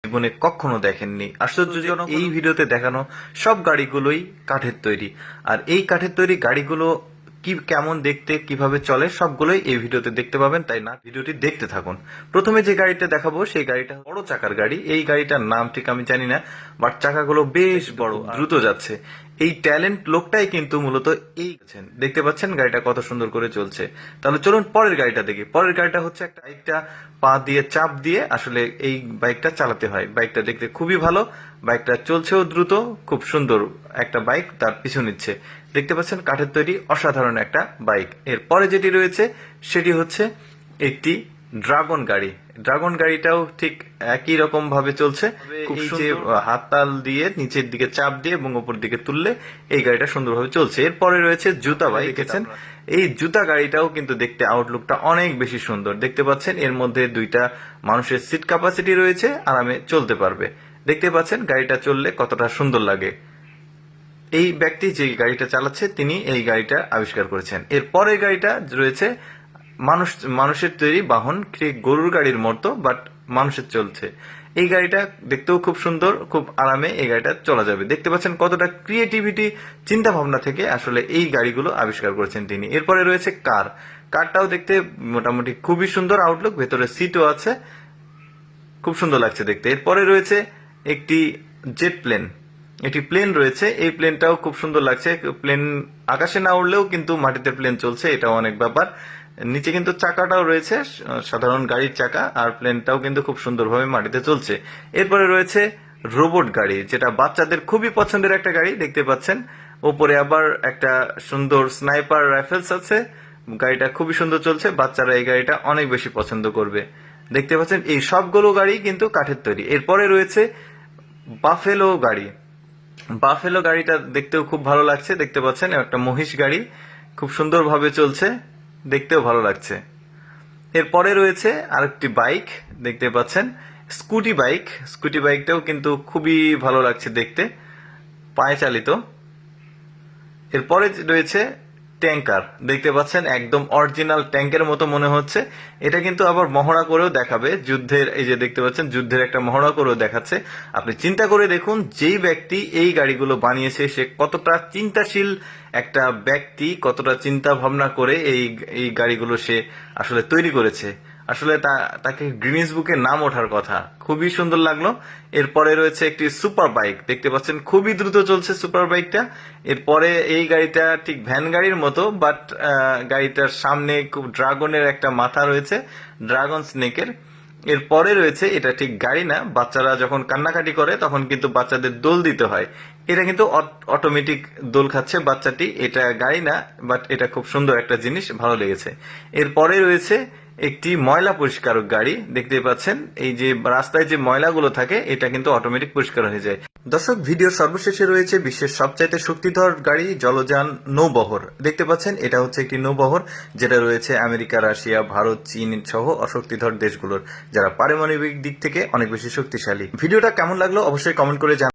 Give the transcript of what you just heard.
জীবনে কখনো দেখেননি। আশ্চর্যজনক এই ভিডিওতে দেখানো সব গাড়িগুলোই কাঠের তৈরি, আর এই কাঠের তৈরি গাড়িগুলো কি কেমন দেখতে, কিভাবে চলে, সবগুলোই এই ভিডিওতে দেখতে পাবেন। তাই না, ভিডিওটি দেখতে থাকুন। প্রথমে যে গাড়িটা দেখাবো সেই গাড়িটা বড় চাকার গাড়ি। এই গাড়িটার নাম ঠিক আমি জানি না, বাট চাকাগুলো বেশ বড়, দ্রুত যাচ্ছে। এই ট্যালেন্ট লোকটাই কিন্তু মূলত এই দেখতে পাচ্ছেন গাড়িটা কত সুন্দর করে চলছে। তাহলে চলুন পরের গাড়িটা দেখি। পরের গাড়িটা হচ্ছে একটা বাইকটা পা দিয়ে চাপ দিয়ে আসলে এই বাইকটা চালাতে হয়। বাইকটা দেখতে খুবই ভালো, বাইকটা চলছেও দ্রুত, খুব সুন্দর একটা বাইক তার পিছু নিচ্ছে। দেখতে পাচ্ছেন কাঠের তৈরি অসাধারণ একটা বাইক। এরপরে যেটি রয়েছে সেটি হচ্ছে একটি ড্রাগন গাড়ি। ড্রাগন গাড়িটাও ঠিক একই রকম ভাবে চলছে। খুব যে হাততাল দিয়ে নিচের দিকে চাপ দিয়ে এবং উপর দিকে তুললে এই গাড়িটা সুন্দরভাবে চলছে। এরপরে রয়েছে জুতা বাইক। দেখেছেন এই জুতা গাড়িটাও কিন্তু দেখতে আউটলুকটা অনেক বেশি সুন্দর। দেখতে পাচ্ছেন এর মধ্যে দুইটা মানুষের সিট ক্যাপাসিটি রয়েছে, আরামে চলতে পারবে। দেখতে পাচ্ছেন গাড়িটা চললে কতটা সুন্দর লাগে। এই ব্যক্তি যে গাড়িটা চালাচ্ছে তিনি এই গাড়িটা আবিষ্কার করেছেন। এর পরের গাড়িটা রয়েছে মানুষের তৈরি বাহন, গরুর গাড়ির মতো, বাট মানুষের চলছে। এই গাড়িটা দেখতেও খুব সুন্দর, খুব আরামে এই গাড়িটা চলা যাবে। দেখতে পাচ্ছেন কতটা ক্রিয়েটিভিটি, চিন্তা ভাবনা থেকে আসলে এই গাড়িগুলো আবিষ্কার করেছেন তিনি। এরপরে রয়েছে কারটাও দেখতে মোটামুটি খুবই সুন্দর আউটলুক, ভেতরে সিটও আছে, খুব সুন্দর লাগছে দেখতে। এরপরে রয়েছে একটি জেট প্লেন, একটি প্লেন রয়েছে। এই প্লেনটাও খুব সুন্দর লাগছে। প্লেন আকাশে না উড়লেও কিন্তু মাটিতে প্লেন চলছে, এটাও অনেক ব্যাপার। নিচে কিন্তু চাকাটাও রয়েছে, সাধারণ গাড়ির চাকা, আর প্লেনটাও কিন্তু খুব সুন্দরভাবে মাটিতে চলছে। এরপরে রয়েছে রোবট গাড়ি, যেটা বাচ্চাদের খুবই পছন্দের একটা গাড়ি। দেখতে পাচ্ছেন ওপরে আবার একটা সুন্দর স্নাইপার রাইফেলস আছে। গাড়িটা খুবই সুন্দর চলছে, বাচ্চারা এই গাড়িটা অনেক বেশি পছন্দ করবে। দেখতে পাচ্ছেন এই সবগুলো গাড়ি কিন্তু কাঠের তৈরি। এরপরে রয়েছে বাফেলো গাড়ি। বাফেলো গাড়িটা দেখতেও খুব ভালো লাগছে। দেখতে পাচ্ছেন একটা মহিষ গাড়ি, খুব সুন্দরভাবে চলছে, দেখতেও ভালো লাগছে। এরপরে রয়েছে আরেকটি বাইক, দেখতে পাচ্ছেন স্কুটি বাইক। স্কুটি বাইকটাও কিন্তু খুবই ভালো লাগছে দেখতে, পায়ে চালিত। এরপরে রয়েছে ট্যাঙ্কার। দেখতে পাচ্ছেন একদম অরিজিনাল ট্যাঙ্কের মতো মনে হচ্ছে। এটা কিন্তু আবার মহড়া করেও দেখাবে যুদ্ধের। এই যে দেখতে পাচ্ছেন যুদ্ধের একটা মহড়া করেও দেখাচ্ছে। আপনি চিন্তা করে দেখুন, যেই ব্যক্তি এই গাড়িগুলো বানিয়েছে সে কতটা চিন্তাশীল একটা ব্যক্তি, কতটা চিন্তা ভাবনা করে এই গাড়িগুলো সে আসলে তৈরি করেছে। আসলে তাকে গ্রিনিস বুকে নাম ওঠার কথা। খুবই সুন্দর লাগলো। এরপরে রয়েছে একটি সুপার বাইক। দেখতে পাচ্ছেন খুবই দ্রুত চলছে সুপার বাইকটা। এরপরে এই গাড়িটা ঠিক ভ্যান গাড়ির মতো, বাট গাড়িটার সামনে খুব ড্রাগনের একটা মাথা রয়েছে, ড্রাগন স্নেকের। এরপরে রয়েছে, এটা ঠিক গাড়ি না, বাচ্চারা যখন কান্নাকাটি করে তখন কিন্তু বাচ্চাদের দোল দিতে হয়। এটা কিন্তু অটোমেটিক দোল খাচ্ছে বাচ্চাটি। এটা গাড়ি না, বাট এটা খুব সুন্দর একটা জিনিস, ভালো লেগেছে। এরপরে রয়েছে একটি ময়লা পরিষ্কারক গাড়ি। দেখতে পাচ্ছেন এই যে রাস্তায় যে ময়লাগুলো থাকে এটা কিন্তু অটোমেটিক পরিষ্কার হয়ে যায়। দর্শক, ভিডিওর সর্বশেষে রয়েছে বিশ্বের সবচাইতে শক্তিধর গাড়ি, জলযান, নৌবহর। দেখতে পাচ্ছেন এটা হচ্ছে একটি নৌবহর, যেটা রয়েছে আমেরিকা, রাশিয়া, ভারত, চীন সহ অশক্তিধর দেশগুলোর, যারা পারমাণবিক দিক থেকে অনেক বেশি শক্তিশালী। ভিডিওটা কেমন লাগলো অবশ্যই কমেন্ট করে জানান।